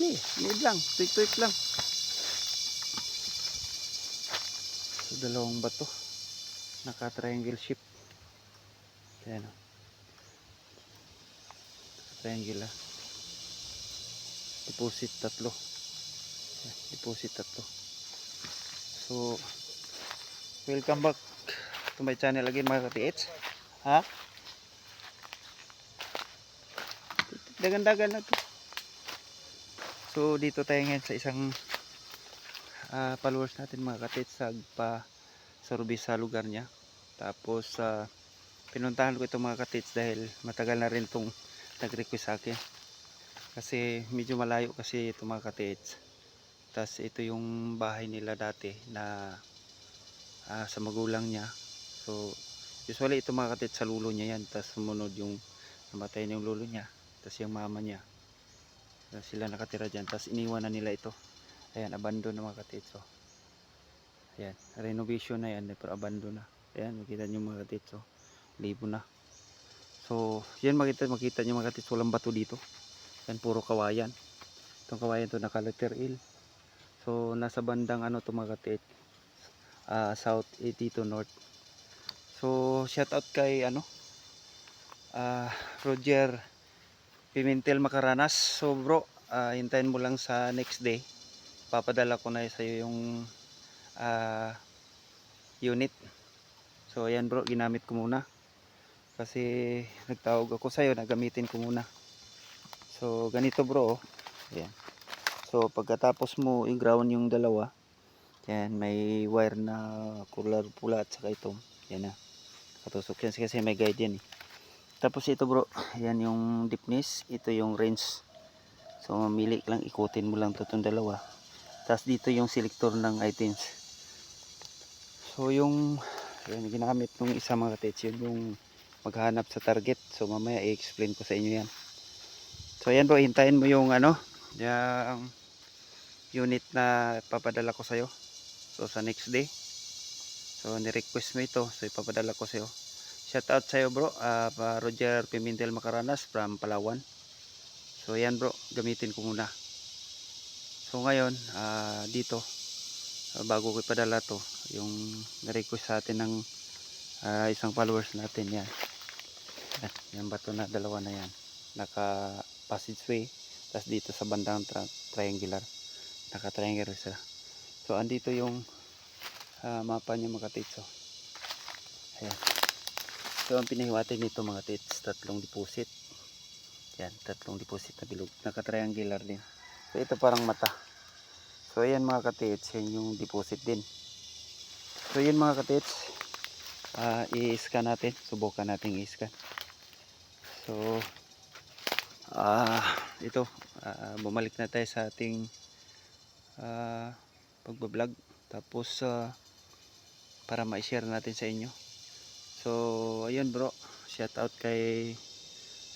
Sige, need lang. Tweak lang. So, dalawang bato. Naka-triangle shape. Ayan o. Triangle ah. Deposit tatlo. Ayan, deposit tatlo. So, welcome back to my channel again mga ka-TH. Ha? Dagan-dagan na to. So, dito tayo ngayon sa isang followers natin mga ka-TH sa Ruby sa lugar niya. Tapos, pinuntahan ko itong mga ka-TH dahil matagal na rin itong nag-request sa akin. Kasi medyo malayo kasi itong mga ka-TH. Tapos, ito yung bahay nila dati na sa magulang niya. So, usually itong mga ka-TH sa lulo niya yan. Tapos, sumunod yung namatay na yung lulo niya. Tapos, yung mama niya. Sila nakatira dyan. Tapos, iniwan na nila ito. Ayan, abandon na mga ka-TH. So, ayan, renovation na yan. Pero abandon na. Ayan, makita nyo mga ka-TH. So, libo na. So, yan makita nyo mga ka-TH. Walang bato dito. Yan, puro kawayan. Itong kawayan to naka letter L. So, nasa bandang ano to mga ka-TH. South 80 to north. So, shout out kay Roger Pimentel Macaranas. So bro, hintayin mo lang sa next day. Papadala ko na sa iyo yung unit. So ayan bro, ginamit ko muna. Kasi nagtawag ako sa iyo, nagamitin ko muna. So ganito bro, ayan. So pagkatapos mo i-ground yung dalawa, yan may wire na color pula at saka ito. Yan na. Katusok yan kasi may guide yan eh. Tapos ito bro, yan yung deepness, ito yung range. So mamili lang, ikutin mo lang itong dalawa. Tapos dito yung selector ng items. So yung yan, ginamit ng isa mga ka-TH, yun yung maghanap sa target. So mamaya i-explain ko sa inyo yan. So yan bro, hintayin mo yung yung unit na papadala ko sa'yo. So sa next day. So ni-request mo ito, so ipapadala ko sa'yo. Shout out sa'yo bro, Roger Pimentel Macaranas from Palawan. So yan bro, gamitin ko muna. So ngayon, dito, bago ko ipadala to, yung na-request sa atin ng isang followers natin yan. Yan bato na dalawa na yan. Naka passageway, tapos dito sa bandang triangular. Naka triangular sila. So andito yung mapa niya mga ka-TH. So, ayan. So ang pinahiwatig nito mga TH, tatlong deposit. Yan, tatlong deposit na bilog. Naka-triangular din. So ito parang mata. So ayan mga ka-TH, yan yung deposit din. So yun mga ka-TH, i-scan natin. Subukan natin i-scan. So ito, bumalik na tayo sa ating pagbablog. Tapos para ma-share natin sa inyo. So ayun bro, shout out kay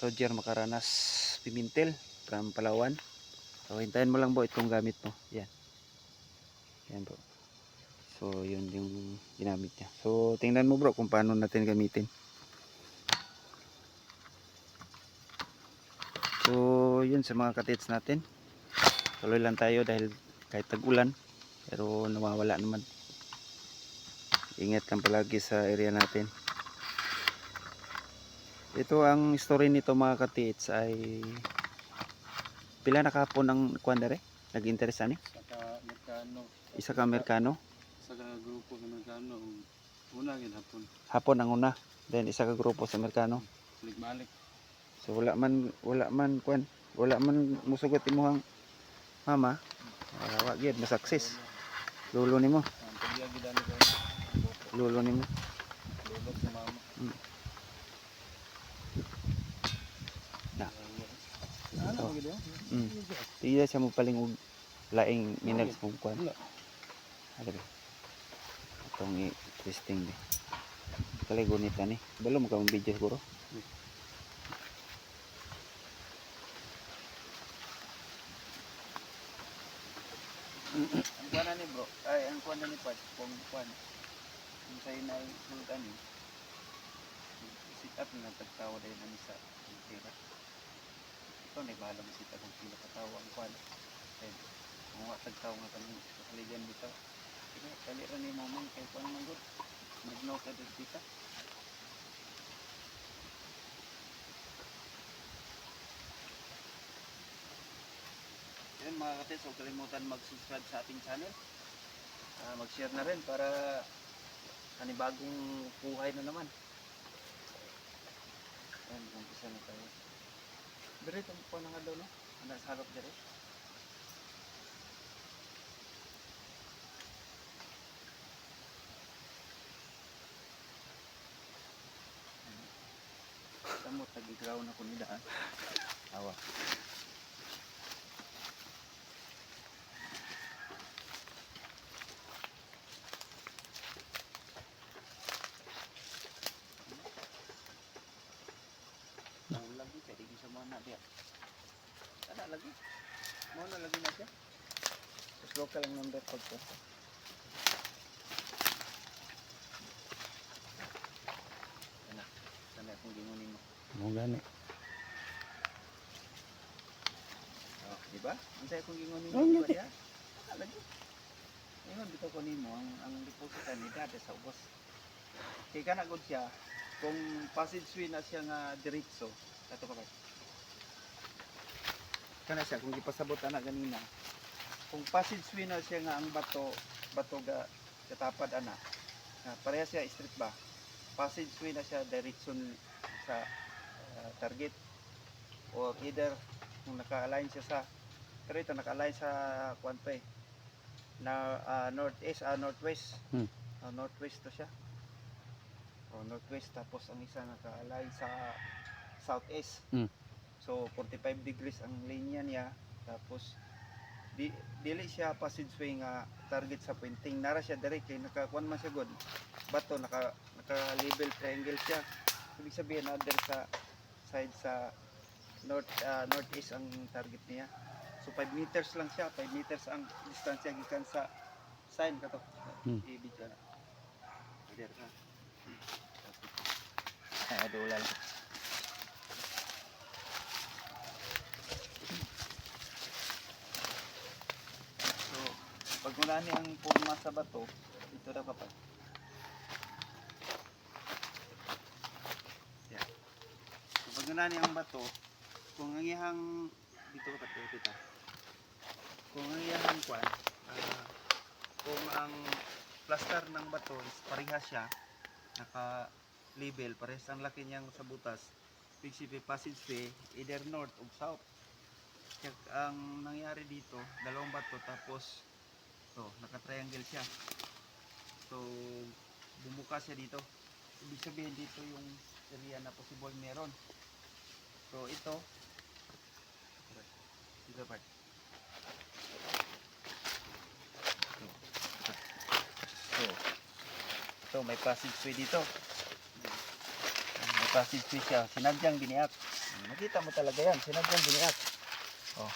Roger Macaranas Pimentel from Palawan. So hintayin mo lang bro itong gamit mo. Yan. Yan bro. So yun yung ginamit niya. So tingnan mo bro kung paano natin gamitin. So yun sa mga ka-TH natin. Tuloy lang tayo dahil kahit tag-ulan pero nawawala naman. Ingat lang palagi sa area natin. Ito ang story nito mga ka-TH ay pila na kahapon ang kuandare? Nag-interest ani? Isa ka Amerikano. Sa grupo sa Amerikano. Una gid hapon. Hapon ang una. Then isa ka grupo sa Amerikano. Balik-balik. So wala man musugot imuhang mama. Wa gyud ma-success. Lulo nimo. Ang pagya gid ani ko. Lulo nimo. Lolo sa mama. Na. Ano gid yo? Tiya siya mo paling og laing minerals mong kuan. Ada ba? Itong testing ni. Kali gunit ani. Belum ka mong video siguro. Ang kuan ani bro. Ay ang kuan ani part kung kuan. Ang say na sulod ani. Sit up na tagtawa dahil ani sa tira. Ito na bahala mo sit up kung pila katawa ang kuan. Ayun. Kung tagtaw nga kami sa kaligan dito. Sige, kali rin ni moment kay kuan man gud. Nagnaw ka dito. Yun mga kates, huwag kalimutan mag-subscribe sa ating channel. Mag-share na rin para panibagong buhay na naman. Ayan, umpisa na tayo. Dire, ito po na nga daw, no? Ano sa harap dire? Tamo, tag-igraw na ko nila. Awa. Lagi, pwede ko sa mga nabiyak. Ano lagi? Mau na lagi na siya. Tapos local lang number pag ko. Ano? Sana akong gingunin mo. Mo gani. Oh, di ba? Ang sayo kong gingunin Oh, mo. lagi. Diba? Lagi. Ngayon, dito ko nimo ang depositan ni dati sa ubos. Kaya ka na good siya. Kung passageway na siya nga diretso, kato ka ba? Kana siya, kung ipasabot na ganina. Kung passageway na siya nga ang bato ga katapad ana. Pareha siya straight ba? Passageway na siya diretso sa target. Or either kung naka-align siya sa, pero ito naka-align sa kuwan pa eh. Na northeast, northwest. Northwest to siya. Northwest, tapos ang isa naka-align sa southeast. So 45 degrees ang linya niya, tapos dili siya passageway nga target sa pointing, nara siya direct kay nakakuan man siya god bato, naka label triangle siya. Ibig sabihin other sa side sa northeast ang target niya. So 5 meters lang siya, 5 meters ang distansya gikan sa sign kato. I-video na. There ka. Adulal. So, pag mula ni ang purma sa bato, dito na kapag. Yan. So, pag mula ni ang bato, kung ang iyang, dito kapag dito. Kung ang iyang kwan, kung ang plaster ng bato is parehas siya, naka-label, parehas ang laki niyang sa butas, PCP passageway, either north o south. Kaya ang nangyari dito, dalawang bato, tapos naka-triangle siya. So, bumuka siya dito. Ibig sabihin dito yung area na possible meron. So, ito part. So, may passageway dito. May passageway siya. Sinadyang biniak. Nakita mo talaga yan. Sinadyang biniak. Oh.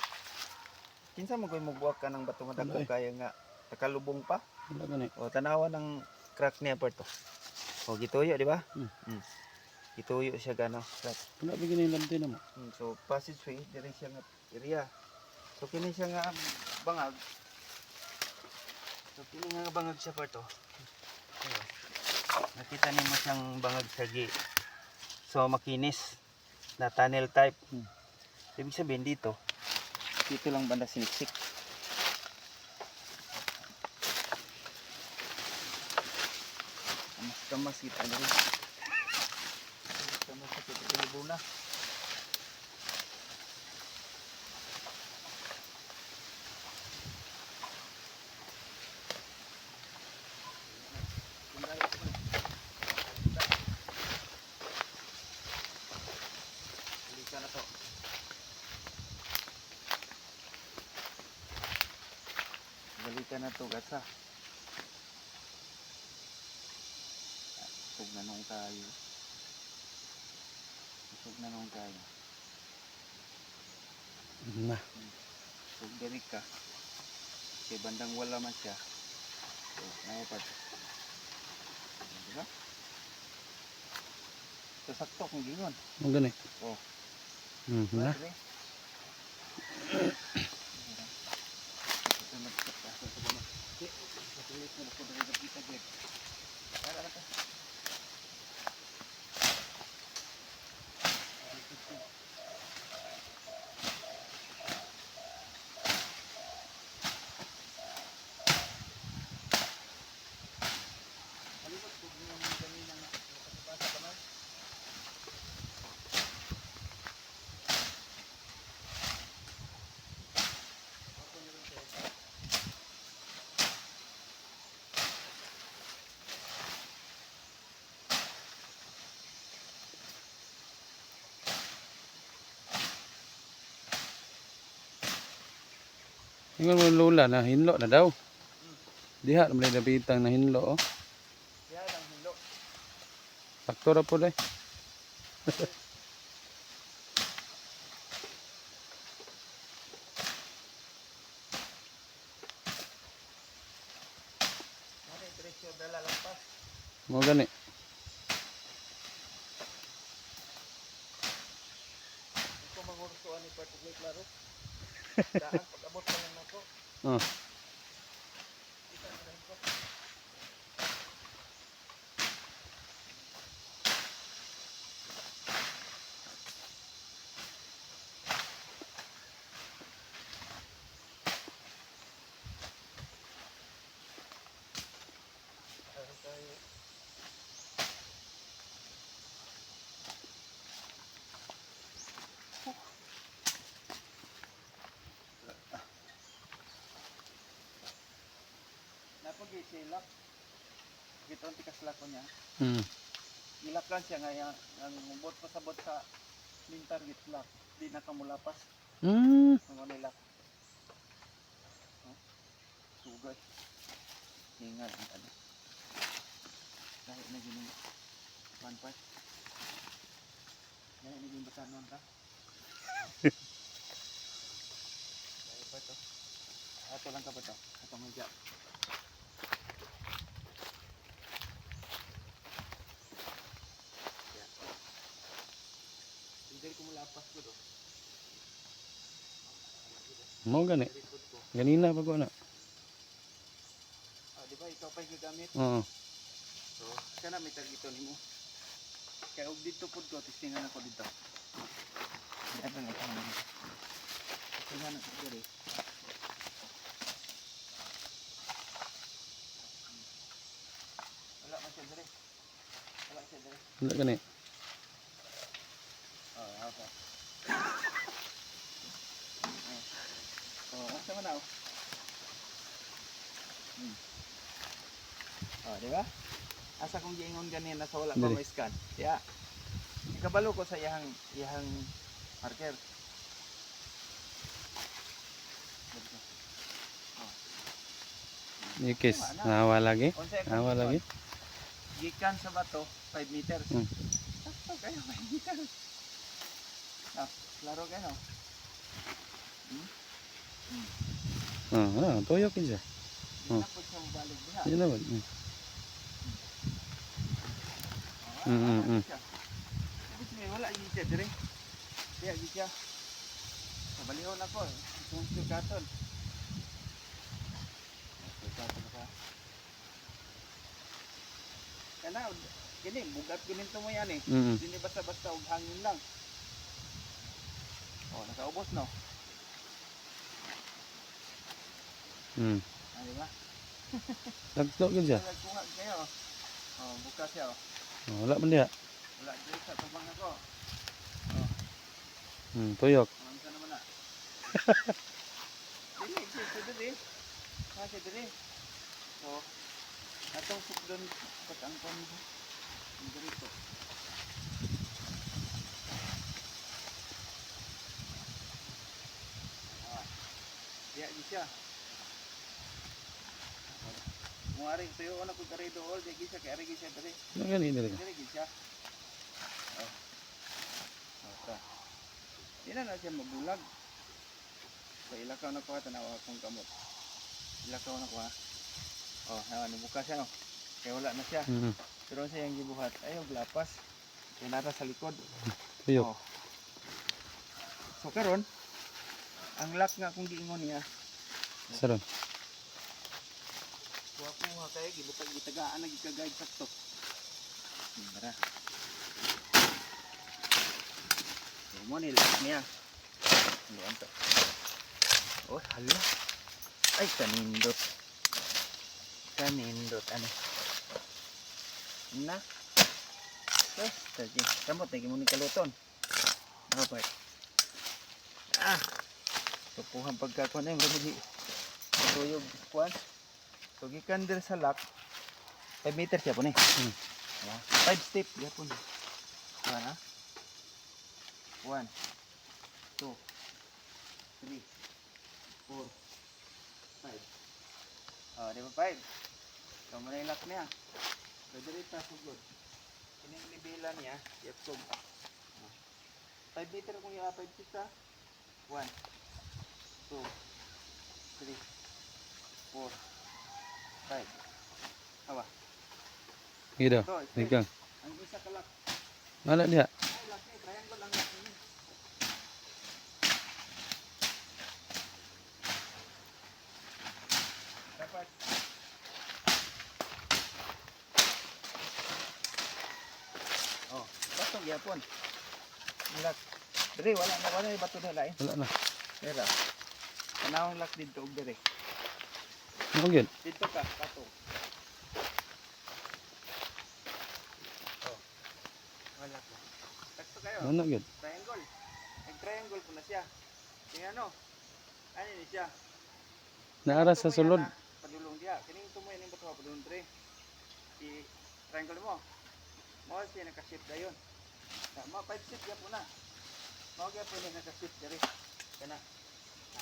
Kinsa mo ko'y magbuwak ka ng bato nga dako kaya nga nakalubong pa. Wala gani. O, tanawa ng crack niya pa to. O, gituyo, di ba? Gituyo siya gano. Crack. Wala bigyan yung lamti na mo. So, passageway, dire siya nga area. So, kini siya nga bangag. So, kini nga bangag siya pa to. Ayun. Nakita niyo siyang bangag sa gi. So, makinis na tunnel type. Ibig sabihin dito lang banda siniksik. Kamas kita na rin. Kamas kita na rin na. Na to. Balikan na to gasa. Usog na nung tayo. Usog na nung tayo. Na. Usog dirik ka. Kasi bandang wala man siya. So, naipad. Diba? So, sakto kung gingon. Mo gani. Oh. Na. Tulis na ako dali kita gid. Para ka. Alikot ko yung kanina nga nakapasa ka man. Ingon mo lula na hinlo na daw. Diha na may nabitang na hinlo oh. Yan ang hilo. Sakto ra po dai. Ano diretso dala lampas. Mo gani. Ito mangursuan ni particular klaro. Daan pag-abot pa lang ako. Oh. Kita na rin ko. Ayun tayo. Napag-isilak. Ito ang tikas lako niya. Hmm. Ilak lang siya nga ang bot pasabot sa main target lock. Di na kamulapas. Hmm. Ang nilak. Oh. Sugay. Hingal ang ano. Kahit na gini. One part. Kahit na gini bata nun ka. Kahit pa ito. Ato lang ka ba ito? Ato may jack. Hindi ko mulapas ko do. Mo gani. Likod ko. Ganina pa ko na. Ah, di ba ikaw pa yung gagamit? Oo. So, kana may targito nimo. Kaya og dito pud ko testingan ako dito. Ano na ito? Testingan ako dito. Wala man siya dire. Wala siya dire. Wala gani. Oh, okay. Oh, asa man ako? Oh, di ba? Asa kong giingon ganina sa wala pa Dili. may scan. Kaya ikabalo ko sa iyang marker. Ikis. Nawa lagi. Unsa akong Nawa giingon? lagi. Gikan sa bato 5 meters. Hmm. Sakto kayo 5 meters. Ah, laro kayo. No? Ah, tuyok yun siya. Di na po siya mabalik diha. Yun naman. Hmm. Siya. Ibig sabihin, wala yung siya dire. Kaya yung siya. Kabalihon ako. Itong sukaton. Sukaton ka. Kana, kini, bugat gininto mo yan eh. Mm. Hindi basta-basta og hangin lang. Oh, nakaubos no? Hmm. Ah, di ba? Sakto yun siya. Nagkuha kayo. Oh, bukas siya. Oh. Oh, wala man diha. Wala dito sa tabang ako. Hmm, tuyok. Ano naman na? Dili, siya dili. Siya dili. So, atong sukdon patangkon dito. Ah. Diya di siya. Muari tuyo na ko kare dool, di siya kay ari siya dili. Wala gani dili. Dili siya. Oh. Okay. Di na siya mabulag. So, ilakaw na ko tanawa akong kamot. Ilakaw na ko ha. Oh, naman bukas siya no. Kaya wala na siya. Hmm. Pero siya yung gibuhat. Ayaw, glapas. Kaya nata sa likod. Tuyok. Oh. So karon, ang lock nga kung giingon niya, Saron. Kuha kayo gibutag gitagaan lagi ka guide sakto. Tara. Mo ni lock niya. Hindi anto. Oh, hala. Ay, kanindot. Kanindot ano. Na. Eh, tadi. Kamot lagi mo ni kaluton. Apa? Ah. Tupuhan pagkakuan na yung gamili. Tuyog kuan. So gikan dir sa lock. 5 meters siya po ni. 5 step ya po ni. Kuan ha. 1 2 3 4 5. Oh, di ba 5? So mo na yung lock niya. So dirita sugod. Kining nibilan niya, yapsog. 5 meter kung yung 5 feet ha. 1 2 3 4 5. Awa. Ida. So, Ikan. ang isa ka lock. Mana dia? Ay, lock niya. Triangle lang lock niya. Dapat. Oh, patong yapon. Lock. Dere, wala na bato na lain. Wala na. Dera. Kanawang lock dito og dere. Mo gyud. Dito ka, patong. Oh. Wala ko. Sakto kayo. Ano gyud? Triangle. Nag-triangle po na siya. Tingnan ano? Ano ni siya? Naara sa sulod. Padulong dia. Kining tumoy ning bato padulong dre. I-triangle mo. Mo siya naka-shift dayon. Tama 5 shift ya po na. Mo gyud po ni naka-shift dere. Kana.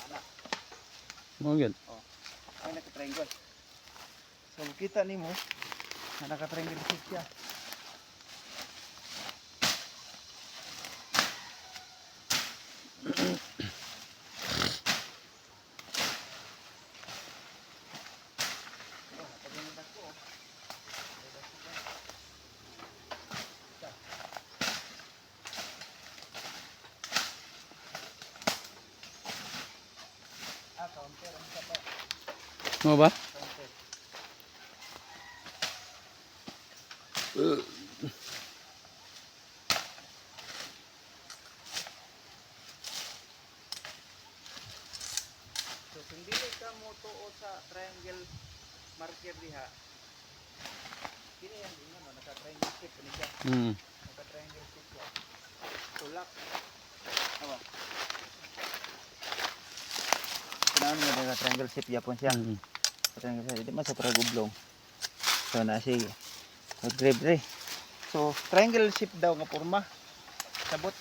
Ana. Mo gyud. Oh. Ay naka-triangle. So kita nimo na naka-triangle shift siya. Counter ang isa pa. Mo ba? Counter. So kung dili ka mo tuo sa triangle marker diha. Kini yan din no, naka-triangle shape ni siya. Naka-triangle shape siya. Tulak. Awa. Kunaon mo dira triangle shape yapon siya. Triangle shape di man sa para gublong. So na si grade. So triangle shape daw nga porma. Sabot.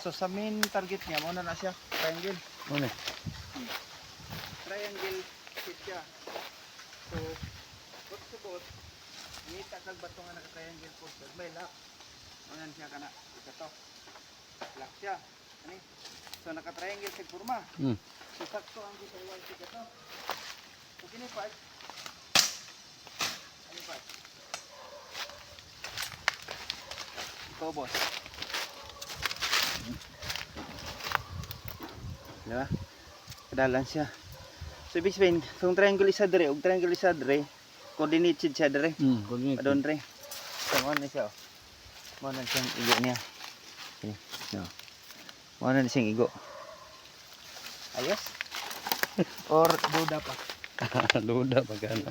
So sa main target niya mo na siya triangle. Mo ni. Triangle shape siya. So subot ngita kag bato nga naka-triangle po. May lock. Anan siya kana ito to. Lock siya. Ani? So naka-triangle sa porma. So sakto ang gitaway siya to. So kini part. Ano part? Ito boss. Diba? Kadalan siya. So ibig sabihin, kung triangle isa dire, ug triangle isa dire, coordinated siya dire. Coordinate. Adon dire. So mo na siya. Mo na siyang igo niya. Okay. No. Mo na siyang igo. Ayos. Or duda pa. Luda pagana.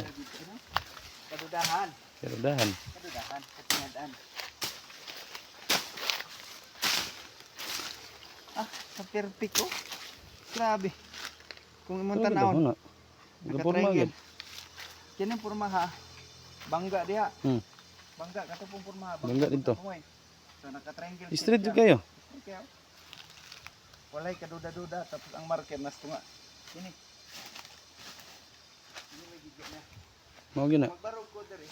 Kadudahan. Pero dahan. Kadudahan. Katingadaan. Ah, sa perfect oh. Grabe. Kung imong tanawon. Gaporma gyud. Kini porma ha. Bangga diha. Hmm. Bangga kato pong porma. Bangga dito. So naka-triangle. Straight jud kayo. Straight kayo. Walay kaduda-duda tapos ang marker nas tunga. Kini. Ini may gigit na. Mo gyud na. Magbarog ko diri.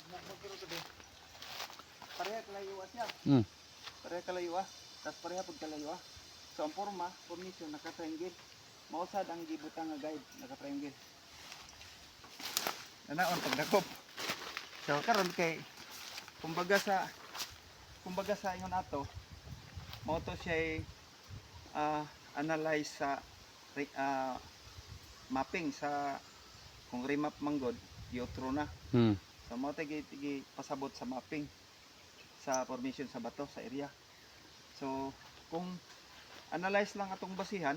Magbarog ko diri. Pareha kalayo siya. Pareha kalayo tapos pareha pud kalayo. So ang porma, formation naka-triangle. Mausad ang gibutang nga guide naka-triangle. Nanaon pagdakop. So karon kay kumbaga sa ingon ato mao to siya analyze sa mapping sa Kung remap manggod, diotro na. Hmm. So mo tigi pasabot sa mapping sa formation sa bato sa area. So kung analyze lang atong basihan,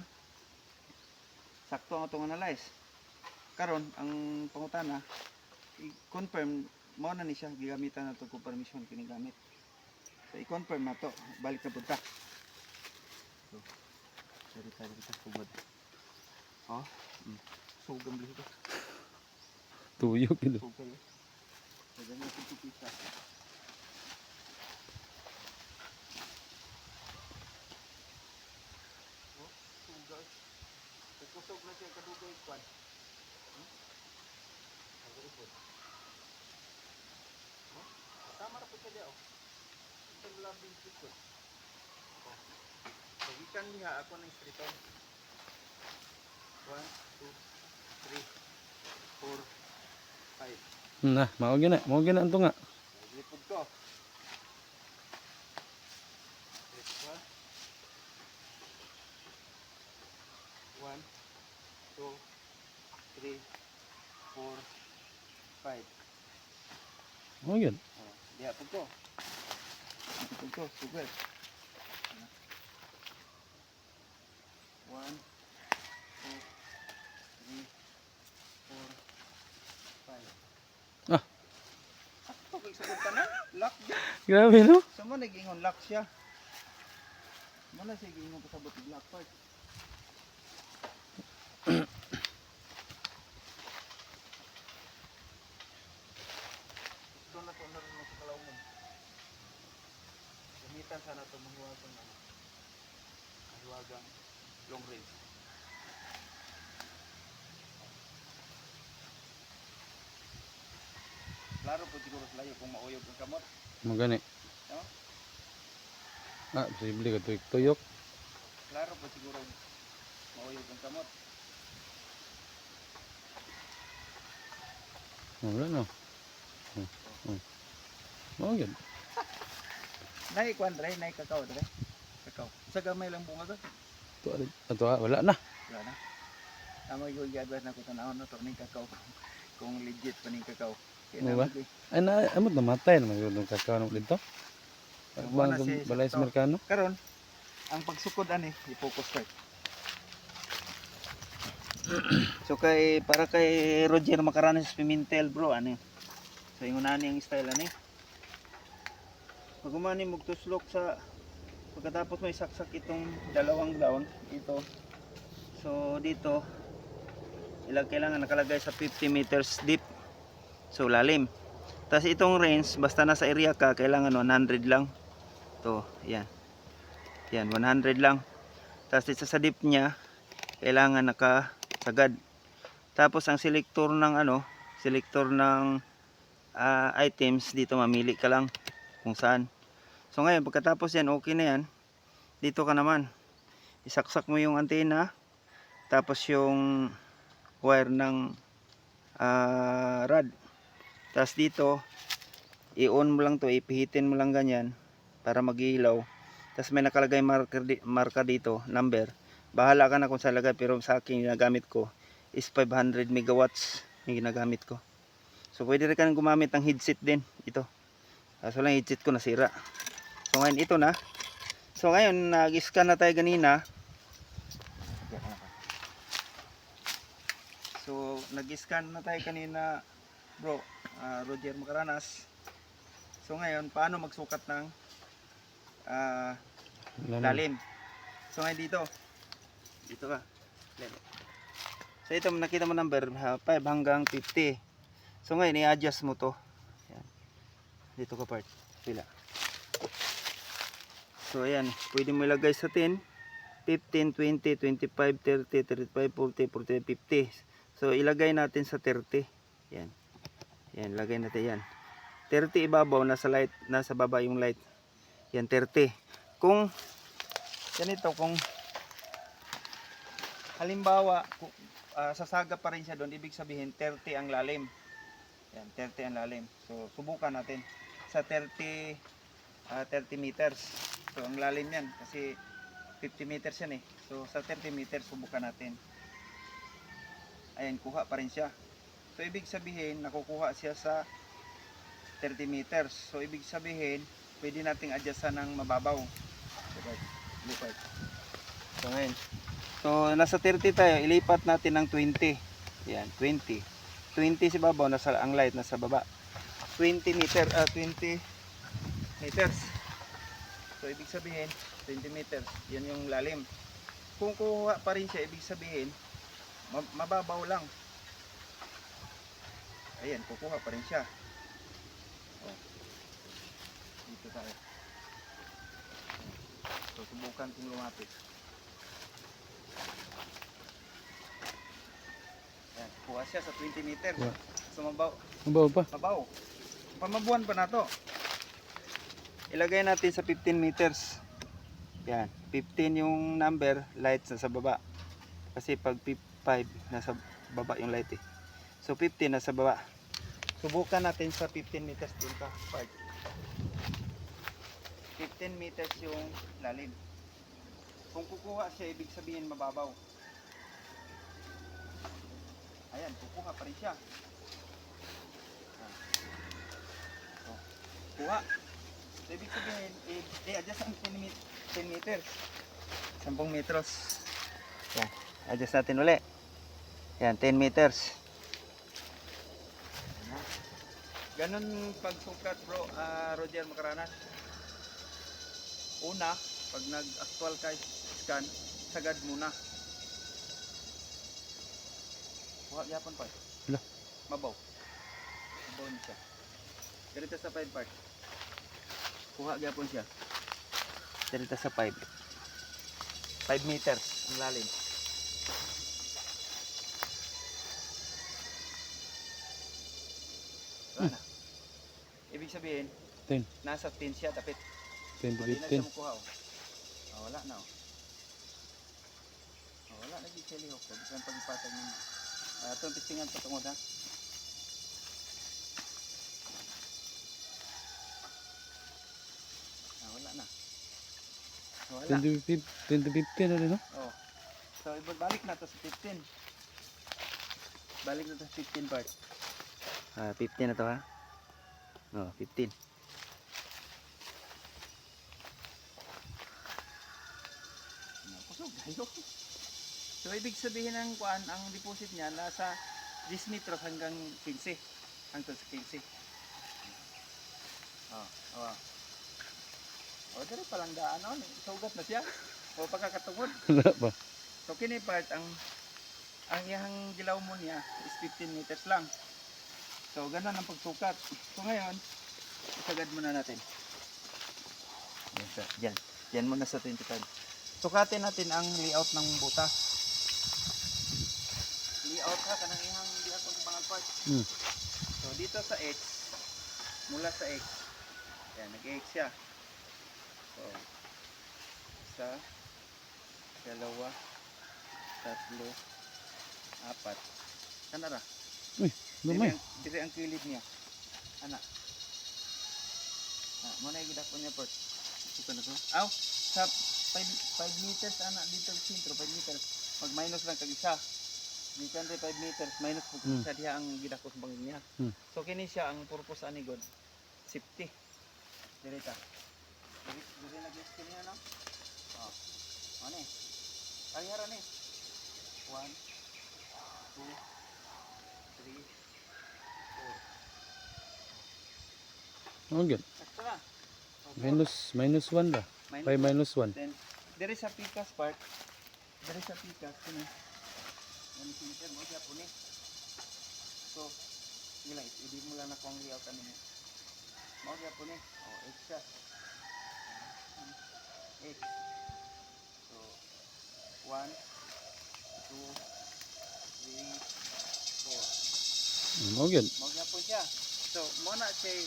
sakto ang atong analyze. Karon ang pangutana i-confirm mo na ni siya gigamitan nato confirmation kini gamit. So i-confirm na to, balik na punta. So, dari kita sugod. Oh, sugam dito. Tuyok gitu. Sugam. Jadi na kita. Oh, sugam. Kusog na siya kadugay kwan. Tama na po siya diya. Itong labing sikot. So, ikan niya ako ng striton. 1, 2, 3, 4, 5. Nah, mau gina anto nga. Lipod ko. Diba? 1, 2, 3, 4, 5. Mau gid. Oh, diya po ko. Lipod ko, sugar. 1, 2, 3, 4, 5. Ah. Ako kay sugod ka na. Lock dyan. Grabe no. So mo nag-ingon lock siya. Mo na siya gingon pasabot ng lock part. Ito na to na rin sa kalawon. Gamitan sana ito mahiwagang mahiwagang long range. Klaro po siguro sa layo kung mauyog ang kamot. Mau gani. No? Ah, posible ka tuyok. Klaro po siguro mauyog ang kamot. Wala no. Mau gid. Nay kwan dre, nay kakao dre. Kakao. Sa gamay lang bunga to. Ato wala na. Wala na. Amo yung i-advise na ko tanawon na to ning kakao. Kung legit pa ning kakao. Ano ba? Ay na amot namatay na magudong kakao no dito. Wala Bang si balay sa sakto. merkano. Karon ang pagsukod ani i-focus first. So para kay Roger Macaranes Pimentel bro ano. So ingon ani ang style ani. Pag umani mo tuslok sa pagkatapos may saksak itong dalawang down ito. So dito kailangan nakalagay sa 50 meters deep. So lalim. Tapos itong range basta nasa area ka kailangan 100 lang. To, yan. Yan 100 lang. Tapos dito sa deep niya kailangan nakasagad. Tapos ang selector ng items dito mamili ka lang kung saan. So ngayon pagkatapos yan okay na yan. Dito ka naman. Isaksak mo yung antena tapos yung wire ng rod. Tapos dito i-on mo lang to, ipihitin mo lang ganyan para mag-ilaw. Tapos may nakalagay marka dito, number. Bahala ka na kung sa lagay pero sa akin ginagamit ko is 500 megawatts yung ginagamit ko. So pwede rin ka gumamit ng headset din ito. So lang headset ko nasira. So ngayon ito na. So ngayon nag-scan na tayo kanina. So nag-scan na tayo kanina bro, Roger Macaranas. So ngayon paano magsukat ng lalim. So ngayon dito ka. So ito nakita mo number 5 hanggang 50. So ngayon i-adjust mo to. Yan. Dito ka part. Pila. So ayan, pwede mo ilagay sa 10, 15, 20, 25, 30, 35, 40, 45, 50. So ilagay natin sa 30. Yan. Yan, lagay natin yan. 30 ibabaw, nasa baba yung light. Yan 30. Kung ganito, kung halimbawa sasaga pa rin siya doon, ibig sabihin 30 ang lalim. Yan, 30 ang lalim. So subukan natin sa 30 meters. So ang lalim yan kasi 50 meters yan eh. So sa 30 meters subukan natin. Ayan, kuha pa rin siya. So ibig sabihin nakukuha siya sa 30 meters. So ibig sabihin pwede nating adjustan ng mababaw. Lipat. So ngayon. So nasa 30 tayo, ilipat natin ng 20. Yan, 20. 20 si babaw, nasa ang light nasa baba. 20 meters. So ibig sabihin 20 meters, yan yung lalim. Kung kuha pa rin siya, ibig sabihin mababaw lang. Ayan, kukuha pa rin siya. Oh. Dito tayo. So subukan kung lumapit. Ayan, kuha siya sa 20 meters. Kuha. So mabaw. Mabaw pa. Mabaw. Pamabuhan pa na to. Ilagay natin sa 15 meters. Yan. 15 yung number, lights nasa baba. Kasi pag 5, nasa baba yung light eh. So 15 nasa baba. Subukan natin sa 15 meters dun ka. 15 meters yung lalim. Kung kukuha siya, ibig sabihin mababaw. Ayan, kukuha pa rin siya. Kuha. So, ibig sabihin, i-adjust ang 10 meters. 10 metros. Yan. Adjust natin uli. Yan, 10 meters. Ganun pagsukat bro, Roger Macaranas. Una, pag nag-actual ka scan, sagad muna. Kuha yapon pa. Hala. Mabaw. Mabaw niya siya. Ganito sa 5 part. Kuha gyapon siya. Ganito sa 5. 5 meters ang lalim. Wala. Ibig sabihin, 10. nasa 10 siya, tapit. 10 to Hindi na siya 15. makuha. Wala na. Wala na di siya lihok. Isang pagpatag niya. Itong testingan patungod ha. Wala na. Wala. 10 to 15 na rin, no? Oh. So ibalik na to sa 15. Balik na to sa 15 part. 15 na to ha. Oh, 15. Kusog kayo. So ibig sabihin ng kuan, ang deposit niya nasa 10 metros hanggang 15. Hanggang sa 15. Oh. O, dali palang daan on. Sugat na siya. O, pagkakatungod. Wala pa. So, kini part, ang iyang gilaw mo niya is 15 meters lang. So, ganun ang pagsukat. So, ngayon, isagad muna natin. Yan. Yan muna sa 25. Sukatin natin ang layout ng butas. Layout ha, kanang iyang layout ng mga part. So, dito sa X, mula sa X, yan, nag-X siya. So, isa, dalawa, tatlo, apat. Kanara. Lumay. Dire ang kilid niya. Anak. Muna yung gidakon niya part. Ito na to. Aw, sa 5 meters anak dito sa sentro, 5 meters. Mag-minus lang kag isa. Dito 5 meters, minus po isa diha ang gidakon sa bangin niya. So kini siya ang purpose ani god. Safety. Direta. Dire nag-skin niya no? Oh. Ano eh? Kayara ni. 1 2 3 4. Oh, good. Extra. Minus 1 ba? 5 minus 1. Then, there is a pikas part. There is a pikas. Kini. Yan sinter mo siya po ni. So, gila, hindi mo lang na kung layout ano niya. Mo siya po ni. Oh, X siya. X. So, 1 2 3 4. Oh, good. Mo siya po siya. So, mo na siya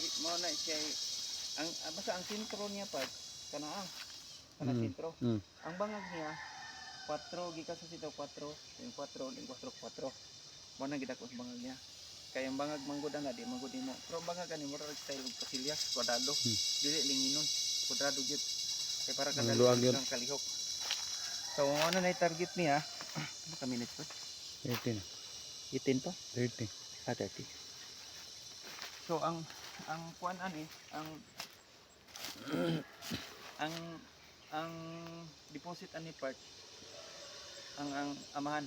basta ang sentro niya part kana sentro. Ang bangag niya 4 gikas sa sito 4, yung 4 ning 4 mo na gidako sa bangag niya. Kaya ang bangag manggod na di manggod mo. Pero bangag kani mo ra style og pasillas, kwadrado. Dili linginon, kwadrado gyud. Kay para kada ang kalihok. So ano na target niya? Ano ka minutes pa? 13. 18 pa? 30. 30. So ang kuan ani, ang ang deposit ani part ang amahan.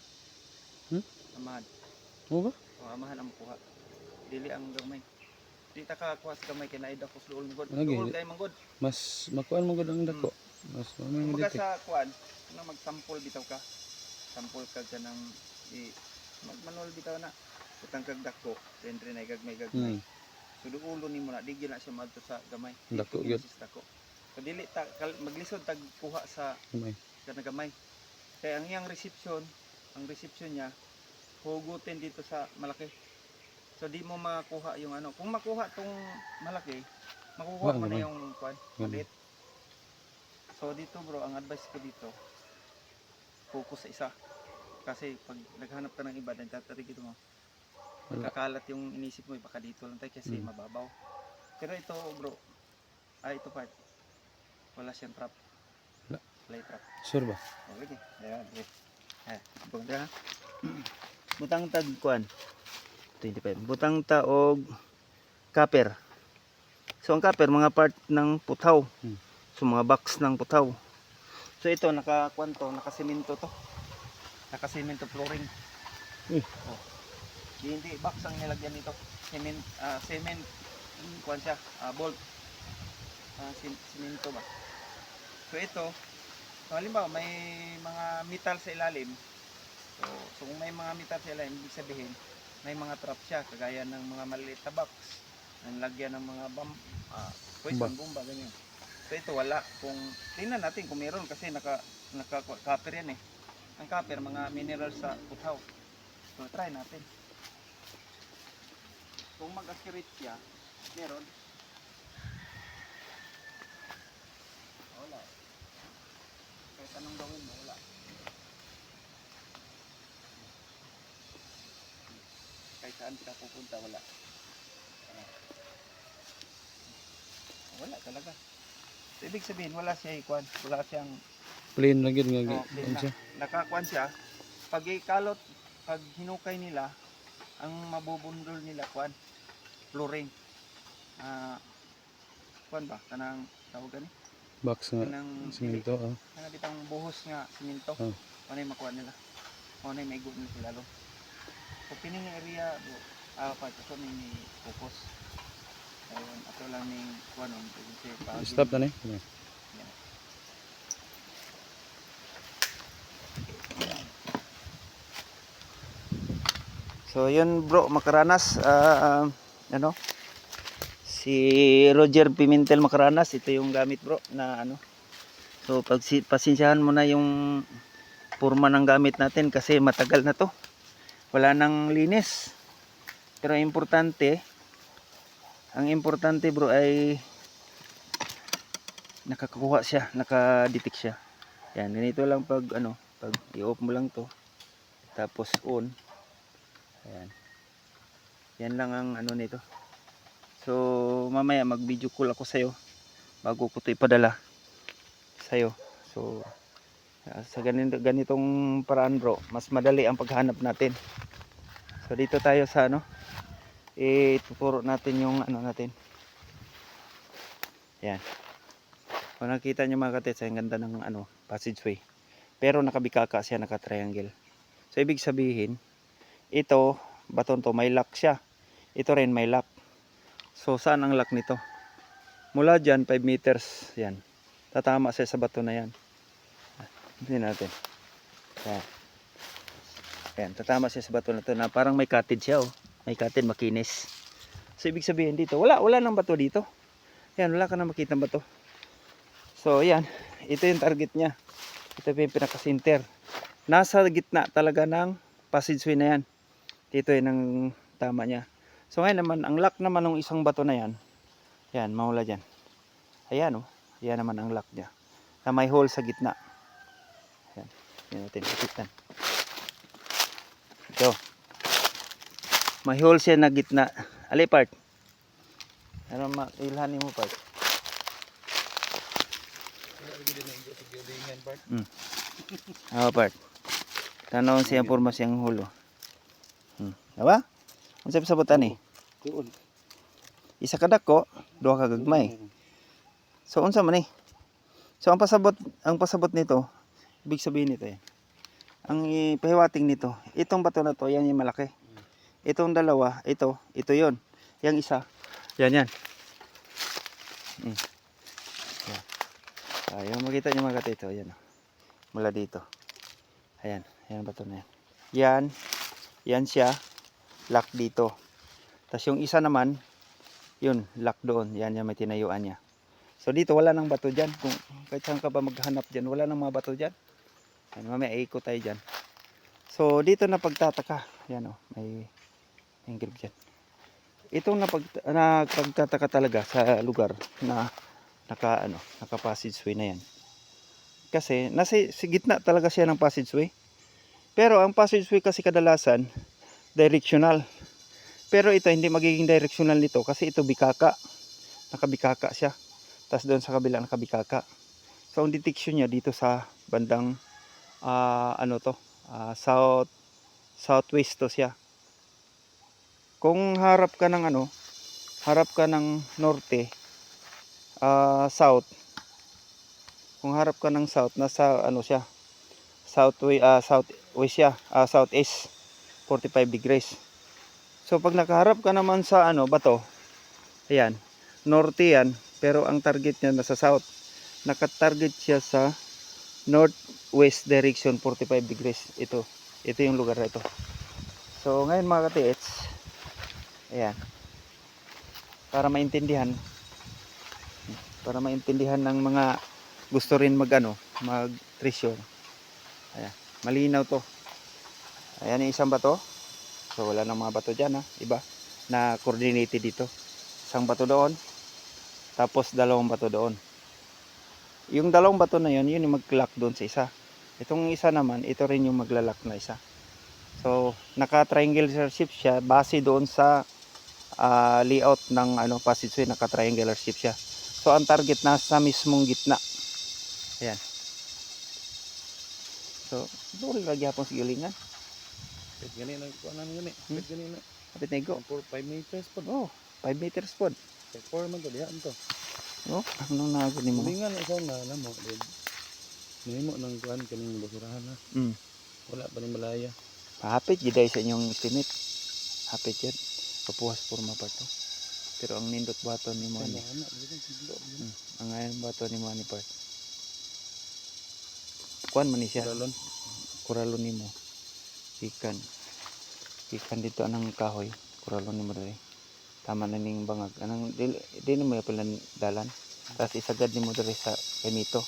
Amahan. Mo ba? O amahan ang kuha. Dili ang gamay. Di ta ka kuha sa gamay kay naida ko sulol mo god. Lagi. Sulol kay manggod. Mas makuan mo gud ang dako. Mas mamay mo Kumbaga detect. sa kuan, na mag-sample bitaw ka. Sample ka kanang magmanual bitaw na. Utang kag dako, dendre na gagmay. So duulo nimo na digil na siya madto sa gamay. Dako Dito gyud. ginsis dako. So dili ta maglisod tag kuha sa Gamay. kanang gamay. Kaya ang iyang reception niya hugutin dito sa malaki. So di mo makuha yung ano. Kung makuha tong malaki, makukuha mo na yung kuan, maliit. So dito bro, ang advice ko dito, focus sa isa. Kasi pag naghanap ka ng iba, nagtatarig ito mo. Kakalat yung inisip mo, baka dito lang tayo kasi mababaw. Pero ito bro, ito part, wala siyang trap. Wala. Play trap. Sure ba? Okay. Ayan, okay. Butang butang tag kuan. 25. Butang ta og copper. So ang copper mga part ng putaw. So mga box ng putaw. So ito naka-kuan to, naka-semento to. Naka-semento flooring. Oh. Hindi box ang nilagyan nito. Cement kuan siya, bolt. Semento ba. So ito, so halimbawa may mga metal sa ilalim. So kung may mga metal sa ilalim, ibig sabihin may mga trap siya kagaya ng mga maliliit na box ang lagyan ng mga poison bomba ganyan. So ito wala. Kung tingnan natin kung meron kasi naka copper yan eh. Ang copper mga minerals sa putaw. So try natin. Kung mag-accurate siya, meron. Wala. Kahit anong gawin mo, wala. Kahit saan kita pupunta, wala. Wala talaga. So, ibig sabihin, wala siya ikuan. Wala siyang Plain lang yun nga. plain na. Nakakuan siya. Pag ikalot, pag hinukay nila, ang mabubundol nila, kuan, flooring. Kuan ba? Kanang tawag gani? Box nga. Kanang Simento. kanang bitang buhos nga siminto. Ano yung makuha nila? Ano yung maigo nila sila lalo? So, pining area, pag ito may focus. Ayun, ato lang may kuan nun. Stop na ni. So yun bro, makaranas ano si Roger Pimentel Makaranas, ito yung gamit bro na ano. So pasensyahan mo na yung forma ng gamit natin kasi matagal na to, wala nang linis. Pero ang importante bro ay nakakuha siya, nakadetect siya. Yan, ganito lang pag ano, pag i-off mo lang to tapos on. Ayan. Yan lang ang ano nito. So mamaya mag video call ako sa'yo bago ko ito ipadala sa'yo. So sa ganitong paraan bro, mas madali ang paghanap natin. So dito tayo sa ano, ituturo natin yung ano natin. Yan. Kung nakita nyo mga katets, ang ganda ng ano, passageway. Pero nakabikaka siya, naka-triangle. So ibig sabihin, ito, baton to, may lock siya. Ito rin may lock. So saan ang lock nito? Mula dyan, 5 meters. Yan. Tatama siya sa bato na yan. Hindi natin. Yan. Yan. Tatama siya sa bato na to na parang may cottage siya. Oh. May cottage, makinis. So ibig sabihin dito, wala nang bato dito. Yan, wala ka na makita bato. So yan. Ito yung target niya. Ito yung pinaka-center. Nasa gitna talaga ng passageway na yan. Dito yun ang tama niya. So ngayon naman, ang lock naman ng isang bato na yan. Yan, mahula dyan. Ayan o. Yan naman ang lock niya. Na may hole sa gitna. Yan. Yan natin kapitan. Ito. May hole siya na gitna. Ali part. Ano ilhanin mo part? Part. Tanaw siya forma siyang hulo. Diba? Unsa pasabot ani? Tuon. Isa ka dako, duha ka gagmay. So unsa man ni? So ang pasabot nito, ibig sabihin nito yan. Ang ipahiwating nito, itong bato na to, yan yung malaki. Itong dalawa, ito 'yon. Yang isa, yan. Mm. Yan. Ayaw makita niyo mga katito, ayan. Mula dito. Ayan, ayan ang bato na yan. Yan siya, lock dito. Tapos yung isa naman, yun, lock doon. Yan may tinayuan niya. So dito wala nang bato dyan. Kung kahit saan ka ba maghanap dyan, wala nang mga bato dyan. Ayan, mamaya ikot tayo dyan. So dito na pagtataka. Yan may grip dyan. Itong napagtataka talaga sa lugar na naka passageway na yan. Kasi nasa gitna talaga siya ng passageway. Pero ang passageway kasi kadalasan directional. Pero ito hindi magiging directional nito kasi ito bikaka. Nakabikaka siya. Tapos doon sa kabila nakabikaka. So ang detection niya dito sa bandang southwest to siya. Kung harap ka ng norte, south. Kung harap ka ng south, nasa siya, southwest siya, southeast 45 degrees. So pag nakaharap ka naman sa bato, ayan, norte yan, pero ang target niya nasa south. Naka-target siya sa northwest direction 45 degrees. Ito yung lugar na ito. So ngayon mga katiits, ayan, para maintindihan ng mga gusto rin mag-treasure. Ayan, malinaw to. Ayan yung isang bato. So wala nang mga bato dyan iba na coordinated dito. Isang bato doon, tapos dalawang bato doon. Yung dalawang bato na yun yung mag-lock doon sa isa. Itong isa naman, ito rin yung maglalak na isa. So naka-triangular shape siya base doon sa layout ng passageway. Naka-triangular shape siya. So ang target nasa mismong gitna. Ayan. So doon lagi hapon sa gilingan. Pwede ganun ko ano gani. Pwede ganun. Kapit na igo. 5 meters po. Oh, 5 meters po. 4 man to diha to. Oh, anong nagod ni mo? Lingan sa na namo din. Nimo nang kuan kaning basurahan na. Wala pa ni malaya. Hapit giday sa inyong estimate. Hapit yan. Kapuhas forma pa to. Pero ang nindot baton ni mo ani. Ang ayon baton ni mo ani part. Kuan man ni siya. Kuralon nimo. Ikan dito anang kahoy. Kuralon nimo diri. Tama na ning bangag. Anang dili mo pala dalan. Tapos isagad nimo diri sa kanito.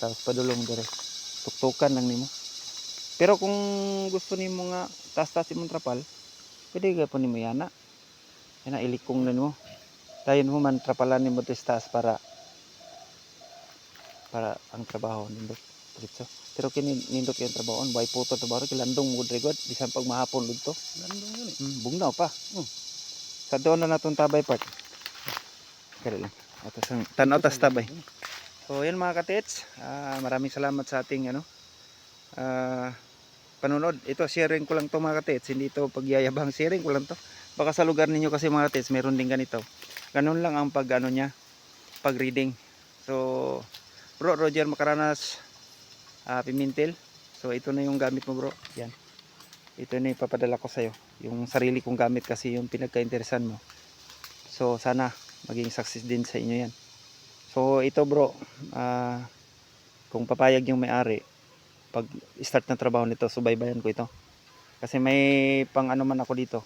Tapos padulong diri. Tuktukan lang nimo. Pero kung gusto nimo nga taas-taas imong trapal, pwede ka po nimo yana. Yana ilikong na nimo. Dayon mo man trapalan nimo taas para ang trabaho nindot diretso. Pero kini nindot yung trabaho on, buhay puto trabaho kilandong mo drigod bisan pag mahapon ludto. Landong gani. Bugnaw pa. Sa doon na natong tabay part. Kaya lang. Ato sang tanaw tas tabay. So yan mga katits, maraming salamat sa ating panunod. Ito sharing ko lang to mga katits, hindi ito pagyayabang, sharing ko lang to. Baka sa lugar ninyo kasi mga katits meron din ganito. Ganun lang ang pag reading. So bro Roger Macaranas, Pimentel. So ito na yung gamit mo bro. Yan. Ito na ipapadala ko sa'yo. Yung sarili kong gamit kasi yung pinagka-interesan mo. So sana maging success din sa inyo yan. So ito bro, kung papayag yung may-ari, pag start ng trabaho nito, subaybayan ko ito. Kasi may pang man ako dito.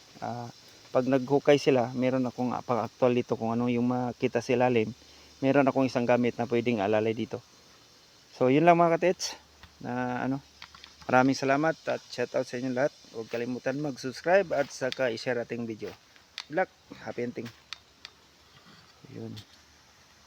Pag naghukay sila, meron akong pang actual dito kung ano yung makita sa ilalim. Meron akong isang gamit na pwedeng alalay dito. So yun lang mga katits. Maraming salamat at shout out sa inyo lahat. Huwag kalimutan mag-subscribe at saka i-share ating video. Good luck, happy hunting. Yun.